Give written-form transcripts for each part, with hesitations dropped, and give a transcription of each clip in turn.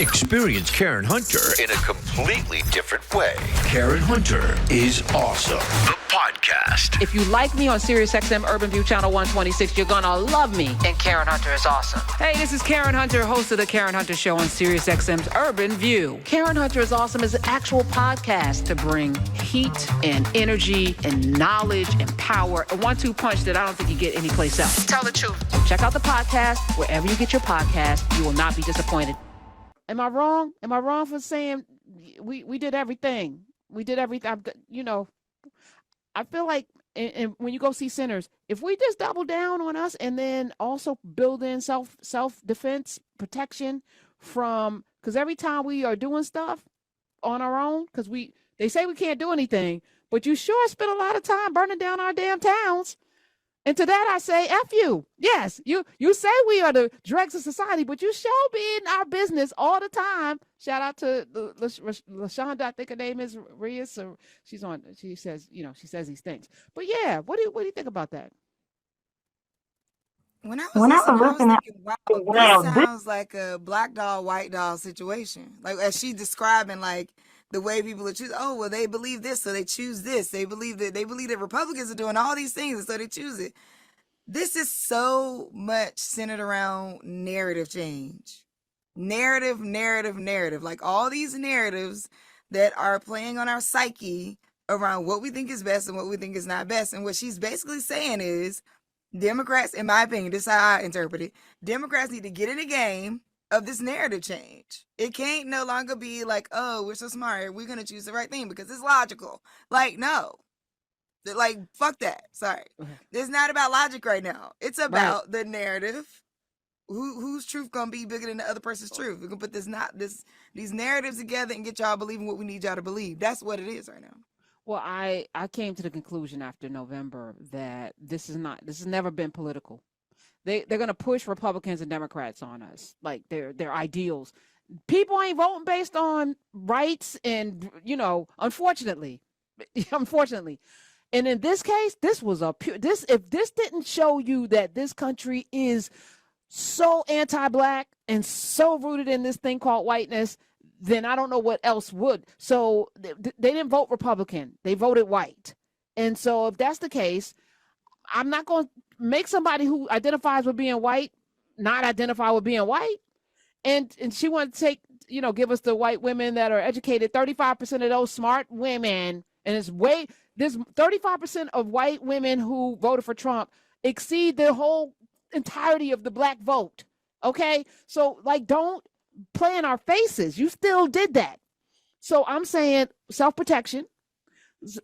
Experience Karen Hunter in a completely different way. Karen Hunter is awesome. The podcast. If you like me on SiriusXM Urban View Channel 126, you're going to love me. And Karen Hunter is awesome. Hey, this is Karen Hunter, host of The Karen Hunter Show on SiriusXM's Urban View. Karen Hunter is awesome is an actual podcast to bring heat and energy and knowledge and power. A 1-2 punch that I don't think you get anyplace else. Tell the truth. Check out the podcast wherever you get your podcast. You will not be disappointed. Am I wrong? Am I wrong for saying we did everything? We did everything. You know, I feel like and when you go see Sinners, if we just double down on us and then also build in self-defense protection from, because every time we are doing stuff on our own, because they say we can't do anything, but you sure spend a lot of time burning down our damn towns. And to that I say, F you. Yes, you say we are the dregs of society, but you sure be in our business all the time. Shout out to LaShonda, I think her name is Reyes. So she says these things. But yeah, what do you think about that? When I was thinking, wow, this sounds like a black doll, white doll situation. Like as she describing, like the way people are choosing. Oh, well, they believe this, so they choose this. They believe that Republicans are doing all these things, and so they choose it. This is so much centered around narrative change. Narrative. Like all these narratives that are playing on our psyche around what we think is best and what we think is not best. And what she's basically saying is Democrats, in my opinion, this is how I interpret it, Democrats need to get in the game of this narrative change. It can't no longer be like, oh, we're so smart, we're going to choose the right thing because it's logical. Like, no. Like, fuck that. Sorry. It's not about logic right now. It's about the narrative. Whose truth going to be bigger than the other person's truth? We're going to put these narratives together and get y'all believing what we need y'all to believe. That's what it is right now. Well, I came to the conclusion after November that this has never been political. They're going to push Republicans and Democrats on us, like their ideals. People ain't voting based on rights and, unfortunately. And in this case, this was if this didn't show you that this country is so anti-black and so rooted in this thing called whiteness, then I don't know what else would. So they didn't vote Republican. They voted white. And so if that's the case, I'm not going to make somebody who identifies with being white not identify with being white. And she wanted to take, give us the white women that are educated, 35% of those smart women. And there's 35% of white women who voted for Trump exceed the whole entirety of the black vote. Okay. So don't play in our faces. You still did that. So I'm saying self-protection.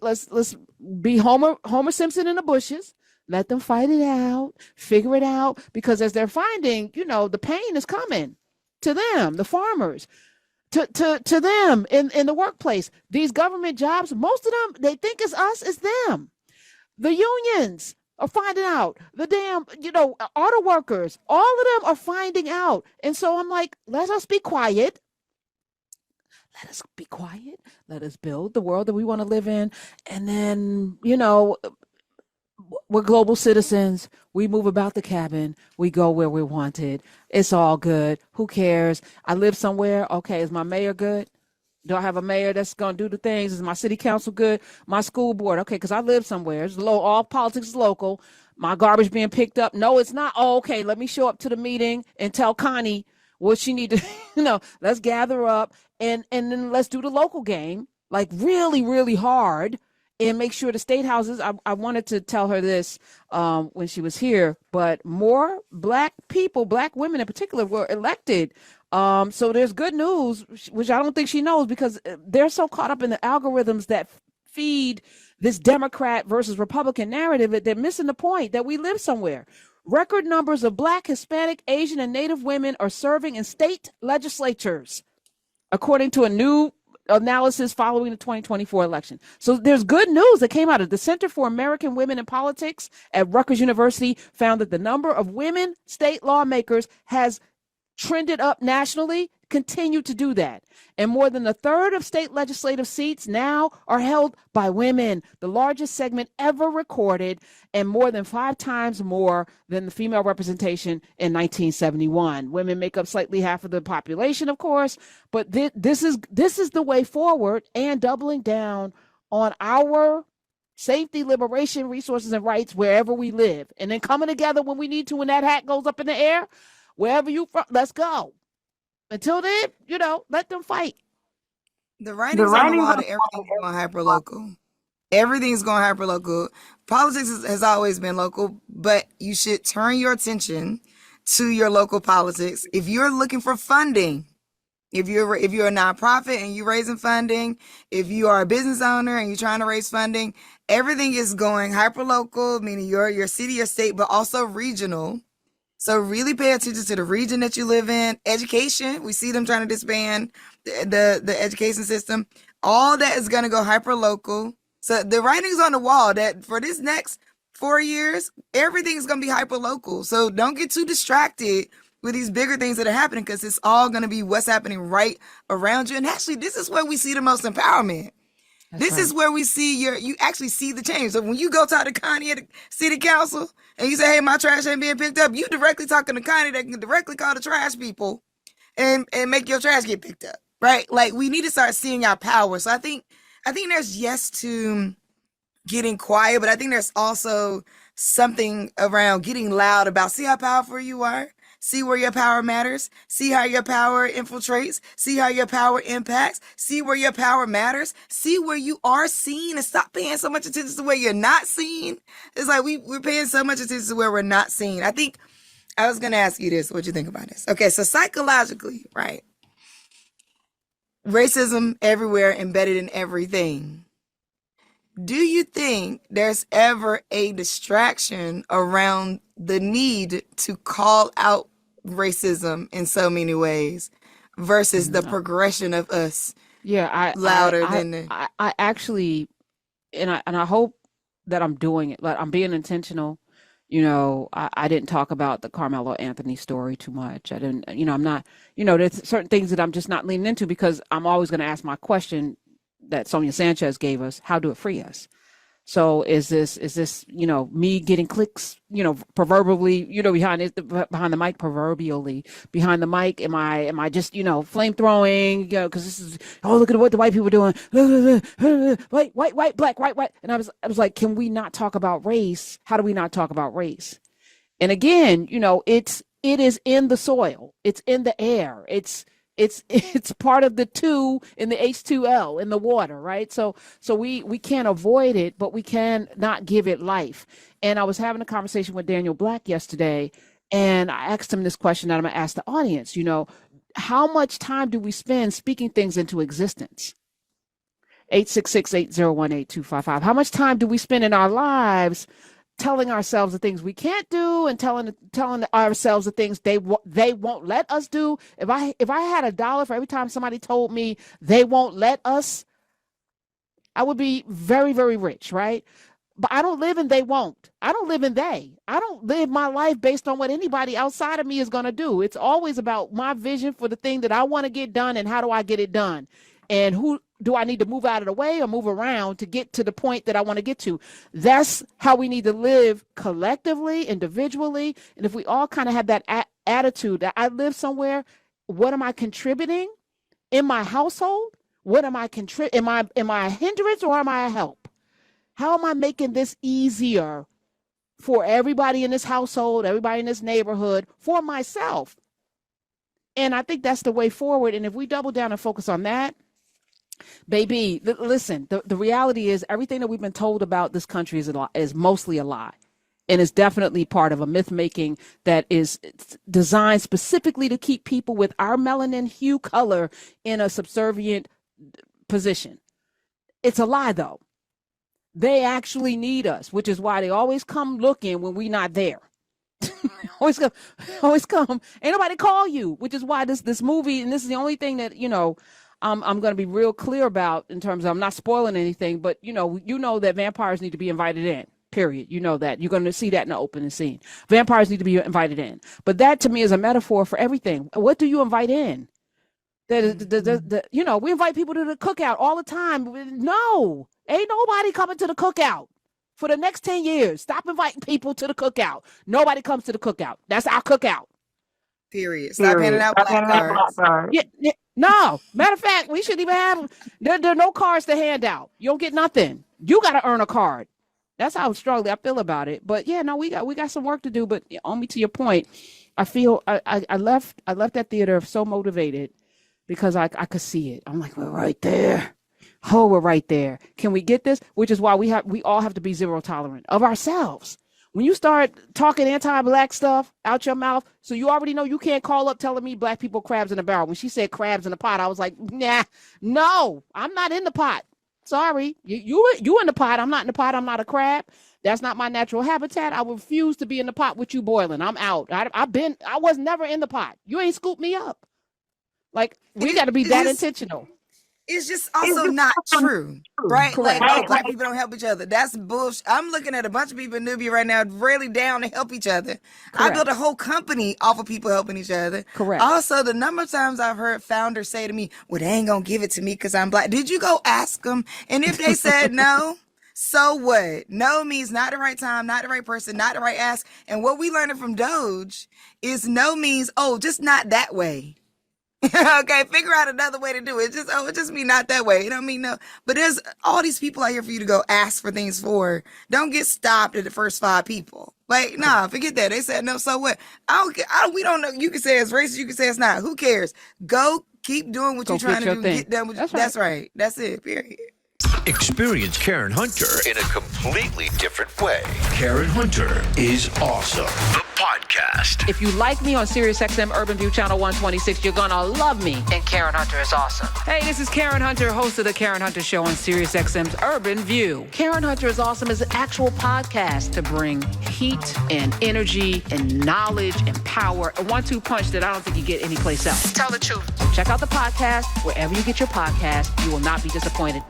Let's be Homer Simpson in the bushes. Let them fight it out, figure it out, because as they're finding, the pain is coming to them, the farmers, to them in the workplace. These government jobs, most of them, they think it's us, it's them. The unions are finding out. The damn, auto workers, all of them are finding out. And so I'm like, let us be quiet. Let us be quiet. Let us build the world that we want to live in. And then, we're global citizens. We move about the cabin. We go where we're wanted. It's all good. Who cares? I live somewhere. Okay, is my mayor good? Do I have a mayor that's going to do the things? Is my city council good? My school board? Okay, because I live somewhere. It's low. All politics is local. My garbage being picked up? No, it's not. Oh, okay, let me show up to the meeting and tell Connie what she need to, let's gather up and then let's do the local game, like really, really hard. And make sure the state houses, I wanted to tell her this when she was here, but more black people, black women in particular, were elected. So there's good news, which I don't think she knows, because they're so caught up in the algorithms that feed this Democrat versus Republican narrative that they're missing the point that we live somewhere. Record numbers of Black, Hispanic, Asian, and Native women are serving in state legislatures, according to a new analysis following the 2024 election. So there's good news that came out of the Center for American Women in Politics at Rutgers University, found that the number of women state lawmakers has trended up nationally continue to do that. And more than a third of state legislative seats now are held by women, the largest segment ever recorded, and more than 5 times more than the female representation in 1971. Women make up slightly half of the population, of course, but this is the way forward, and doubling down on our safety, liberation, resources, and rights wherever we live, and then coming together when we need to, when that hat goes up in the air, wherever you from, let's go. Until then, let them fight. The writing's on the wall that everything's going hyper-local. Everything's going hyper-local. Politics has always been local, but you should turn your attention to your local politics. If you're looking for funding, if you're a nonprofit and you're raising funding, if you are a business owner and you're trying to raise funding, everything is going hyper-local, meaning your city or state, but also regional. So really pay attention to the region that you live in. Education, we see them trying to disband the education system. All that is going to go hyper-local. So the writing's on the wall that for this next 4 years, everything is going to be hyper-local. So don't get too distracted with these bigger things that are happening, because it's all going to be what's happening right around you. And actually, this is where we see the most empowerment. This is where we see you actually see the change. So when you go talk to Connie at the city council and you say, hey, my trash ain't being picked up, you directly talking to Connie that can directly call the trash people and make your trash get picked up, right? Like, we need to start seeing our power. So I think there's yes to getting quiet, but I think there's also something around getting loud about, see how powerful you are. See where your power matters. See how your power infiltrates. See how your power impacts. See where your power matters. See where you are seen, and stop paying so much attention to where you're not seen. It's like we're paying so much attention to where we're not seen. I think I was going to ask you this. What you think about this? Okay, so psychologically, right? Racism everywhere, embedded in everything. Do you think there's ever a distraction around the need to call out racism in so many ways versus the progression of us? Yeah, I actually, and I hope that I'm doing it. Like, I'm being intentional. I didn't talk about the Carmelo Anthony story too much. I didn't, I'm not, there's certain things that I'm just not leaning into, because I'm always going to ask my question that Sonia Sanchez gave us: how do it free us? So is this, me getting clicks, proverbially, behind the mic, proverbially behind the mic? Am I just, flame throwing, cause this is, oh, look at what the white people are doing. White, black, white. And I was like, can we not talk about race? How do we not talk about race? And again, it is in the soil. It's in the air. It's part of the 2 in the H2L in the water, right? So we can't avoid it, but we can not give it life. And I was having a conversation with Daniel Black yesterday, and I asked him this question that I'm going to ask the audience. How much time do we spend speaking things into existence? 866-801-8255. How much time do we spend in our lives telling ourselves the things we can't do, and telling ourselves the things they won't let us do? If I had $1 for every time somebody told me they won't let us, I would be very, very rich, right? But I don't live in they won't. I don't live in they. I don't live my life based on what anybody outside of me is going to do. It's always about my vision for the thing that I want to get done, and how do I get it done, and who do I need to move out of the way or move around to get to the point that I want to get to? That's how we need to live collectively, individually. And if we all kind of have that attitude that I live somewhere, what am I contributing in my household? What am I am I a hindrance, or am I a help? How am I making this easier for everybody in this household, everybody in this neighborhood, for myself? And I think that's the way forward. And if we double down and focus on that, baby, listen, the reality is everything that we've been told about this country is mostly a lie. And it's definitely part of a myth making that is designed specifically to keep people with our melanin hue color in a subservient position. It's a lie, though. They actually need us, which is why they always come looking when we're not there. always come. Ain't nobody call you, which is why this movie, and this is the only thing that, I'm going to be real clear about, in terms of, I'm not spoiling anything, but you know that vampires need to be invited in, period. You know that. You're going to see that in the opening scene. Vampires need to be invited in. But that, to me, is a metaphor for everything. What do you invite in? We invite people to the cookout all the time. No, ain't nobody coming to the cookout for the next 10 years. Stop inviting people to the cookout. Nobody comes to the cookout. That's our cookout. Period. Stop handing out black cards. Yeah, no. Matter of fact, we shouldn't even have. There are no cards to hand out. You don't get nothing. You got to earn a card. That's how strongly I feel about it. But yeah, no, we got some work to do. But only to your point, I feel I left that theater so motivated because I could see it. I'm like, we're right there. Oh, we're right there. Can we get this? Which is why we all have to be zero tolerant of ourselves. When you start talking anti-black stuff out your mouth, so you already know you can't call up telling me black people crabs in a barrel. When she said crabs in a pot, I was like, nah, no, I'm not in the pot. Sorry, you in the pot. I'm not in the pot. I'm not a crab. That's not my natural habitat. I refuse to be in the pot with you boiling. I'm out. I was never in the pot. You ain't scooped me up. Like, we got to be that intentional. It's just also not true, right? Correct. Like, black people don't help each other. That's bullshit. I'm looking at a bunch of people in Nubia right now really down to help each other. Correct. I built a whole company off of people helping each other. Correct. Also, the number of times I've heard founders say to me, well, they ain't going to give it to me because I'm black. Did you go ask them? And if they said no, so what? No means not the right time, not the right person, not the right ask. And what we learned from Doge is no means, oh, just not that way. Okay, figure out another way to do it. It just mean not that way. It don't mean no. But there's all these people out here for you to go ask for things for. Don't get stopped at the first 5 people. Like, nah, forget that. They said no, so what? I don't care. We don't know. You can say it's racist. You can say it's not. Who cares? Go keep doing what you're trying to do. Get done with. That's right. That's it. Period. Experience Karen Hunter in a completely different way. Karen Hunter is awesome. The podcast. If you like me on SiriusXM Urban View Channel 126, you're going to love me. And Karen Hunter is awesome. Hey, this is Karen Hunter, host of The Karen Hunter Show on SiriusXM's Urban View. Karen Hunter is Awesome is an actual podcast to bring heat and energy and knowledge and power. A 1-2 punch that I don't think you get anyplace else. Tell the truth. So check out the podcast. Wherever you get your podcast, you will not be disappointed.